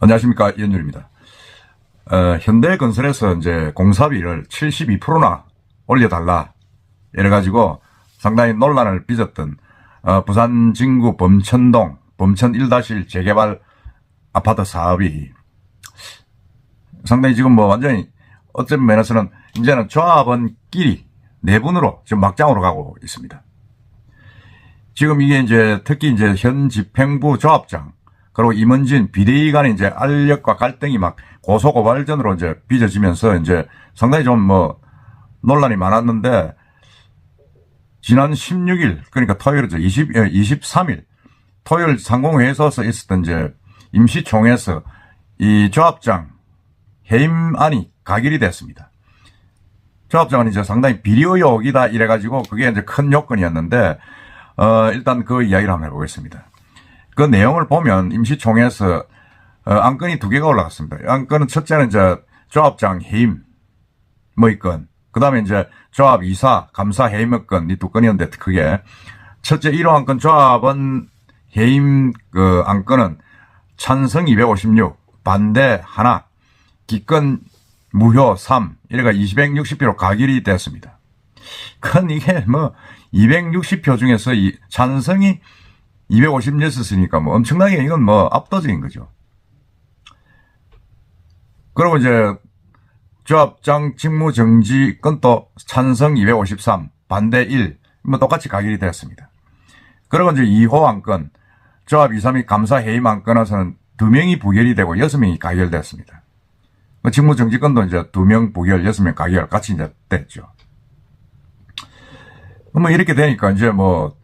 안녕하십니까, 이현율입니다. 현대건설에서 이제 공사비를 72%나 올려달라 이래가지고 상당히 논란을 빚었던 부산 진구 범천동 범천 1-1 재개발 아파트 사업이 상당히 지금 뭐 완전히 어떤 면에서는 이제는 조합원끼리 내분으로 지금 막장으로 가고 있습니다. 지금 이게 이제 특히 이제 현 집행부 조합장 그리고 임원진 비대위 간의 이제 알력과 갈등이 막 고소고발전으로 이제 빚어지면서 이제 상당히 좀 뭐 논란이 많았는데 지난 16일 그러니까 토요일이죠. 23일 토요일 상공회의소에서 있었던 이제 임시총회에서 이 조합장 해임안이 가결이 됐습니다. 조합장은 이제 상당히 비리 의혹이다 이래가지고 그게 이제 큰 요건이었는데 일단 그 이야기를 한번 해보겠습니다. 그 내용을 보면 임시총회에서 안건이 두 개가 올라갔습니다. 안건은 첫째는 이제 조합장 해임 뭐이건, 그 다음에 이제 조합 이사 감사 해임권 이 두 건이었는데 그게 첫째 1호 안건 조합원 해임 그 안건은 찬성 256 반대 하나 기권 무효 3 이래가 260표로 가결이 됐습니다. 큰 이게 뭐 260표 중에서 이 찬성이 256이었으니까 뭐 엄청나게 이건 뭐 압도적인 거죠. 그리고 이제 조합장 직무정지 건도 찬성 253 반대 1 뭐 똑같이 가결이 되었습니다. 그리고 이제 2호 안건 조합 2, 3위 감사 해임 안건에서는 2명이 부결이 되고 6명이 가결됐습니다. 직무정지 건도 이제 2명 부결 6명 가결 같이 이제 됐죠. 뭐 이렇게 되니까 이제 뭐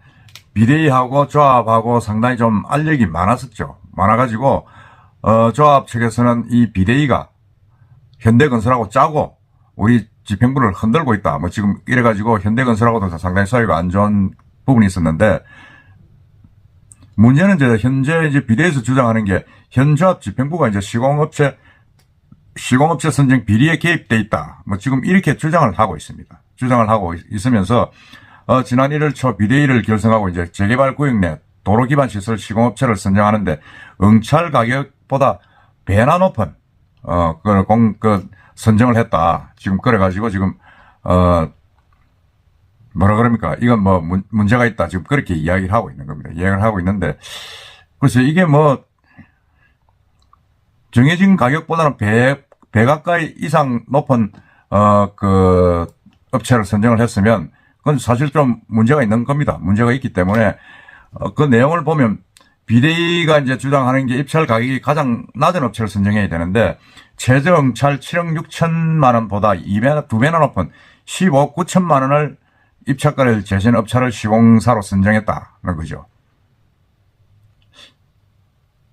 비대위하고 조합하고 상당히 좀 알력이 많았었죠. 많아가지고 조합 측에서는 이 비대위가 현대건설하고 짜고 우리 집행부를 흔들고 있다. 뭐 지금 이래가지고 현대건설하고도 상당히 사이가 안 좋은 부분이 있었는데 문제는 이제 현재 이제 비대위에서 주장하는 게 현조합 집행부가 이제 시공업체 선정 비리에 개입돼 있다. 뭐 지금 이렇게 주장을 하고 있습니다. 주장을 하고 있으면서 지난 1월 초 비대위를 결성하고 이제 재개발 구역 내 도로 기반 시설 시공업체를 선정하는데 응찰 가격보다 배나 높은 선정을 했다. 지금 그래가지고 지금 뭐라 그럽니까? 이건 뭐 문제가 있다. 지금 그렇게 이야기를 하고 있는 겁니다. 이야기를 하고 있는데 그래서 이게 뭐 정해진 가격보다는 배 가까이 이상 높은 그 업체를 선정을 했으면 그건 사실 좀 문제가 있는 겁니다. 문제가 있기 때문에 그 내용을 보면 비대위가 이제 주장하는 게 입찰 가격이 가장 낮은 업체를 선정해야 되는데 최저 응찰 7억 6천만 원보다 2배나 높은 10억 9천만 원을 입찰가를 제시한 업체를 시공사로 선정했다는 거죠.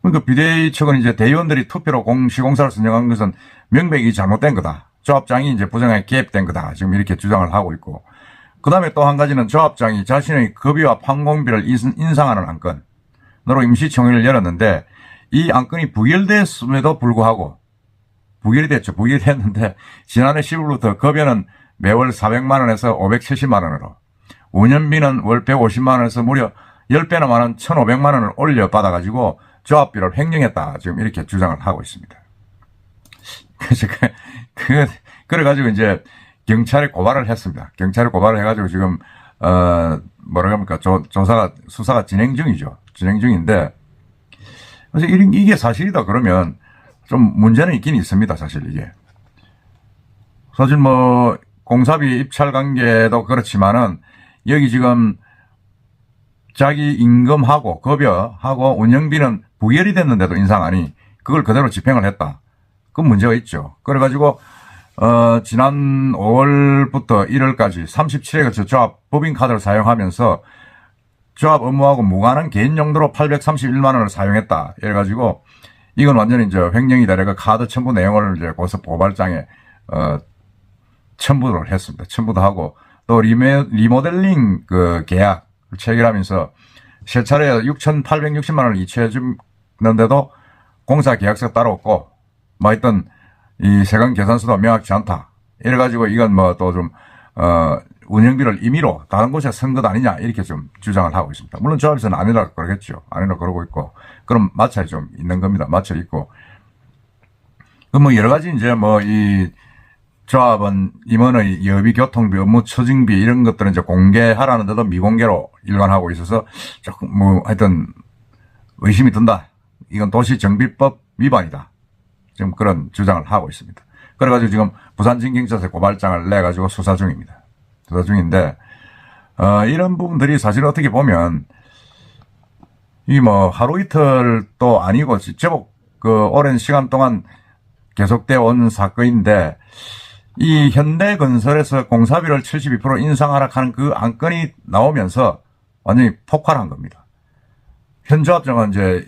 그러니까 비대위 측은 이제 대의원들이 투표로 시공사를 선정한 것은 명백히 잘못된 거다. 조합장이 이제 부정하게 개입된 거다. 지금 이렇게 주장을 하고 있고. 그 다음에 또 한 가지는 조합장이 자신의 급여와 판공비를 인상하는 안건으로 임시총회를 열었는데 이 안건이 부결됐음에도 불구하고 부결이 됐죠. 부결이 됐는데 지난해 10월부터 급여는 매월 400만 원에서 570만 원으로 운영비는 월 150만 원에서 무려 10배나 많은 1,500만 원을 올려 받아가지고 조합비를 횡령했다. 지금 이렇게 주장을 하고 있습니다. 그래서 그래가지고 이제 경찰에 고발을 했습니다. 경찰에 고발을 해가지고 지금 뭐라 합니까 수사가 진행 중이죠. 진행 중인데 그래서 이게 사실이다 그러면 좀 문제는 있긴 있습니다. 사실 이게 사실 뭐 공사비 입찰 관계도 그렇지만은 여기 지금 자기 임금하고 급여하고 운영비는 부결이 됐는데도 인상하니 그걸 그대로 집행을 했다. 그건 문제가 있죠. 그래가지고 지난 5월부터 1월까지 37회 걸쳐 조합 법인카드를 사용하면서 조합 업무하고 무관한 개인 용도로 831만 원을 사용했다. 이래가지고 이건 완전히 이제 횡령이다. 그러니까 카드 첨부 내용을 이제 고소 고발장에 첨부를 했습니다. 첨부도 하고 또 리모델링 그 계약 체결하면서 세 차례 6,860만 원을 이체해 줬는데도 공사 계약서 따로 없고 뭐 하여튼 이 세관 계산서도 명확치 않다. 이래가지고 이건 뭐 또 좀 운영비를 임의로 다른 곳에 쓴 것 아니냐 이렇게 좀 주장을 하고 있습니다. 물론 조합에서는 아니라고 그러겠죠. 아니라고 그러고 있고 그럼 마찰이 좀 있는 겁니다. 마찰이 있고 그 뭐 여러 가지 이제 뭐 이 조합은 임원의 여비, 교통비, 업무 추징비 이런 것들은 이제 공개하라는데도 미공개로 일관하고 있어서 조금 뭐 하여튼 의심이 든다. 이건 도시정비법 위반이다. 지금 그런 주장을 하고 있습니다. 그래가지고 지금 부산진경찰서에 고발장을 내가지고 수사 중입니다. 수사 중인데, 이런 부분들이 사실 어떻게 보면, 이 뭐 하루 이틀도 아니고 제법 그 오랜 시간 동안 계속되어 온 사건인데, 이 현대건설에서 공사비를 72% 인상 하락하는 그 안건이 나오면서 완전히 폭발한 겁니다. 현조합장은 이제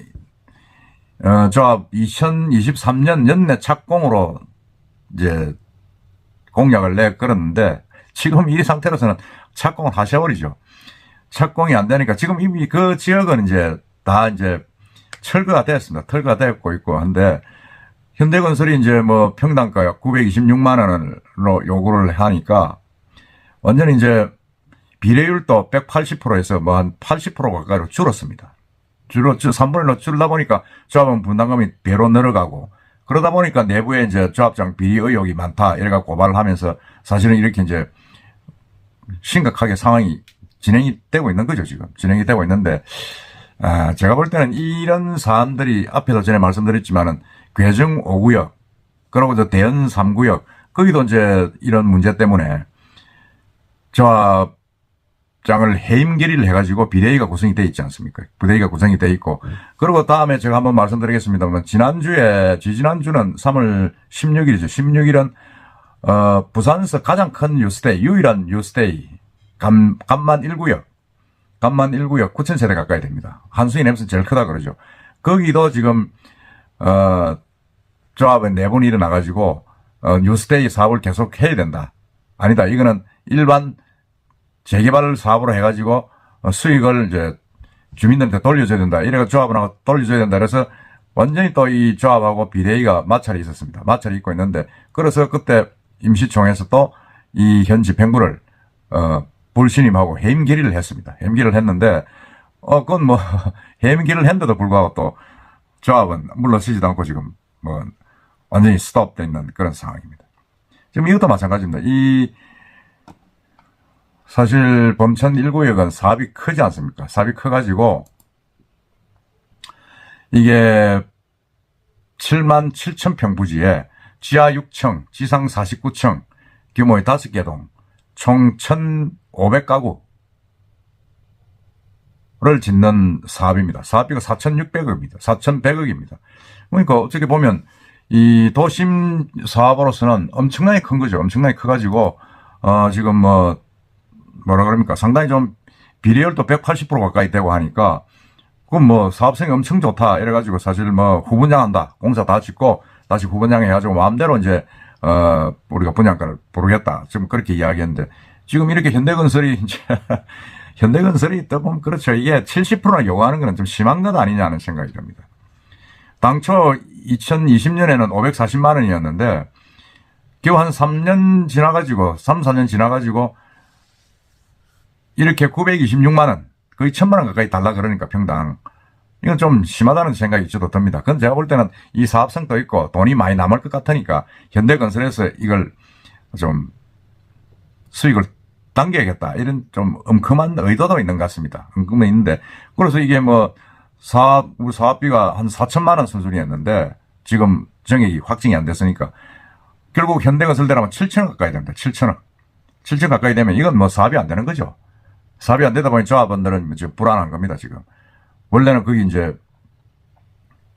조합 2023년 연내 착공으로 이제 공약을 내걸었는데 지금 이 상태로서는 착공을 하셔버리죠. 착공이 안 되니까 지금 이미 그 지역은 이제 다 이제 철거가 됐습니다. 철거가 되고 있고 한데 현대건설이 이제 뭐 평당가 926만 원으로 요구를 하니까 완전히 이제 비례율도 180%에서 뭐 한 80% 가까이로 줄었습니다. 3분의 1로 줄다 보니까 조합원 분담금이 배로 늘어가고 그러다 보니까 내부에 이제 조합장 비리 의혹이 많다 이래가 고발을 하면서 사실은 이렇게 이제 심각하게 상황이 진행이 되고 있는 거죠. 지금 진행이 되고 있는데 제가 볼 때는 이런 사안들이 앞에도 전에 말씀드렸지만은 괴정 5구역 그리고 저 대연 3구역 거기도 이제 이런 문제 때문에 조합장을 해임 결의를 해가지고 비대위가 구성이 돼 있지 않습니까? 비대위가 구성이 돼 있고 그리고 다음에 제가 한번 말씀드리겠습니다만 지난주는 3월 16일이죠. 16일은 부산에서 가장 큰 뉴스데이 유일한 뉴스데이 간만 1구역 9,000세대 가까이 됩니다. 한수인 앱은 제일 크다 그러죠. 거기도 지금 조합에 내분이 일어나가지고 뉴스데이 사업을 계속 해야 된다. 아니다. 이거는 일반 재개발 사업으로 해가지고 수익을 이제 주민들한테 돌려줘야 된다. 이래가 조합을 돌려줘야 된다. 그래서 완전히 또 이 조합하고 비대위가 마찰이 있었습니다. 마찰이 있고 있는데 그래서 그때 임시총회에서 또 이 현 집행부를 불신임하고 해임 결의를 했습니다. 해임 결의를 했는데 그건 뭐 해임 결의를 했는데도 불구하고 또 조합은 물러서지도 않고 지금 뭐 완전히 스톱되어 있는 그런 상황입니다. 지금 이것도 마찬가지입니다. 사실 범천 1구역은 사업이 크지 않습니까? 사업이 커가지고 이게 77,000평 부지에 지하 6층, 지상 49층, 규모의 5개 동, 총 1,500가구를 짓는 사업입니다. 사업비가 4,600억입니다. 4,100억입니다. 그러니까 어떻게 보면 이 도심 사업으로서는 엄청나게 큰 거죠. 엄청나게 커가지고 지금 뭐라 그럽니까? 상당히 좀 비례율도 180% 가까이 되고 하니까 그건 뭐 사업성이 엄청 좋다 이래가지고 사실 뭐 후분양한다. 공사 다 짓고 다시 후분양 해가지고 마음대로 이제 우리가 분양가를 부르겠다. 지금 그렇게 이야기했는데 지금 이렇게 현대건설이 이제 현대건설이 또 보면 그렇죠. 이게 70%나 요구하는 건 좀 심한 것 아니냐는 생각이 듭니다. 당초 2020년에는 540만 원이었는데 겨우 한 3년 지나가지고 3, 4년 지나가지고 이렇게 926만 원 거의 1,000만 원 가까이 달라 그러니까 평당 이건 좀 심하다는 생각이 저도 듭니다. 그건 제가 볼 때는 이 사업성도 있고 돈이 많이 남을 것 같으니까 현대건설에서 이걸 좀 수익을 당겨야겠다 이런 좀 엄큼한 의도도 있는 것 같습니다. 엄큼은 있는데 그래서 이게 뭐 우리 사업비가 한 4천만 원 수준이었는데 지금 정액이 확정이 안 됐으니까 결국 현대건설대라면 7천억 가까이 됩니다. 7천억 가까이 되면 이건 뭐 사업이 안 되는 거죠. 사업이 안 되다 보니 조합원들은 지금 불안한 겁니다. 지금 원래는 거기 이제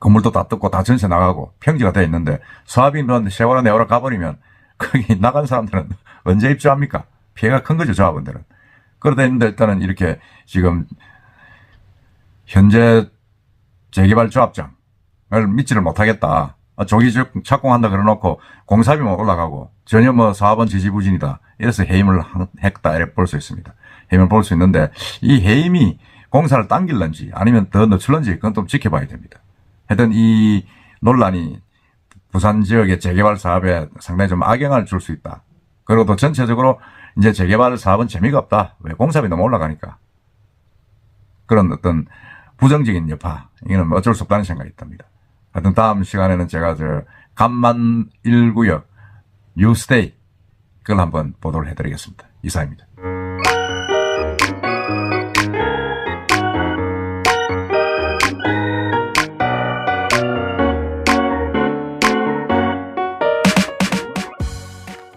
건물도 다 뜯고 다 전세 나가고 평지가 돼 있는데 사업이 넌 세월아 내월아 가버리면 거기 나간 사람들은 언제 입주합니까? 피해가 큰 거죠. 조합원들은. 그러다 있는데 일단은 이렇게 지금 현재 재개발 조합장을 믿지를 못하겠다. 조기 착공한다 그래놓고 공사비만 올라가고 전혀 뭐 사업은 지지부진이다. 이래서 해임을 했다. 이렇게 볼 수 있습니다. 해임을 볼 수 있는데 이 해임이 공사를 당길는지 아니면 더 늦출는지 그건 좀 지켜봐야 됩니다. 하여튼 이 논란이 부산 지역의 재개발 사업에 상당히 좀 악영향을 줄 수 있다. 그리고 또 전체적으로 이제 재개발 사업은 재미가 없다. 왜? 공사비 너무 올라가니까. 그런 어떤 부정적인 여파. 이거는 어쩔 수 없다는 생각이 듭니다. 하여튼 다음 시간에는 제가 간만 1구역 뉴스데이 그걸 한번 보도를 해드리겠습니다. 이상입니다.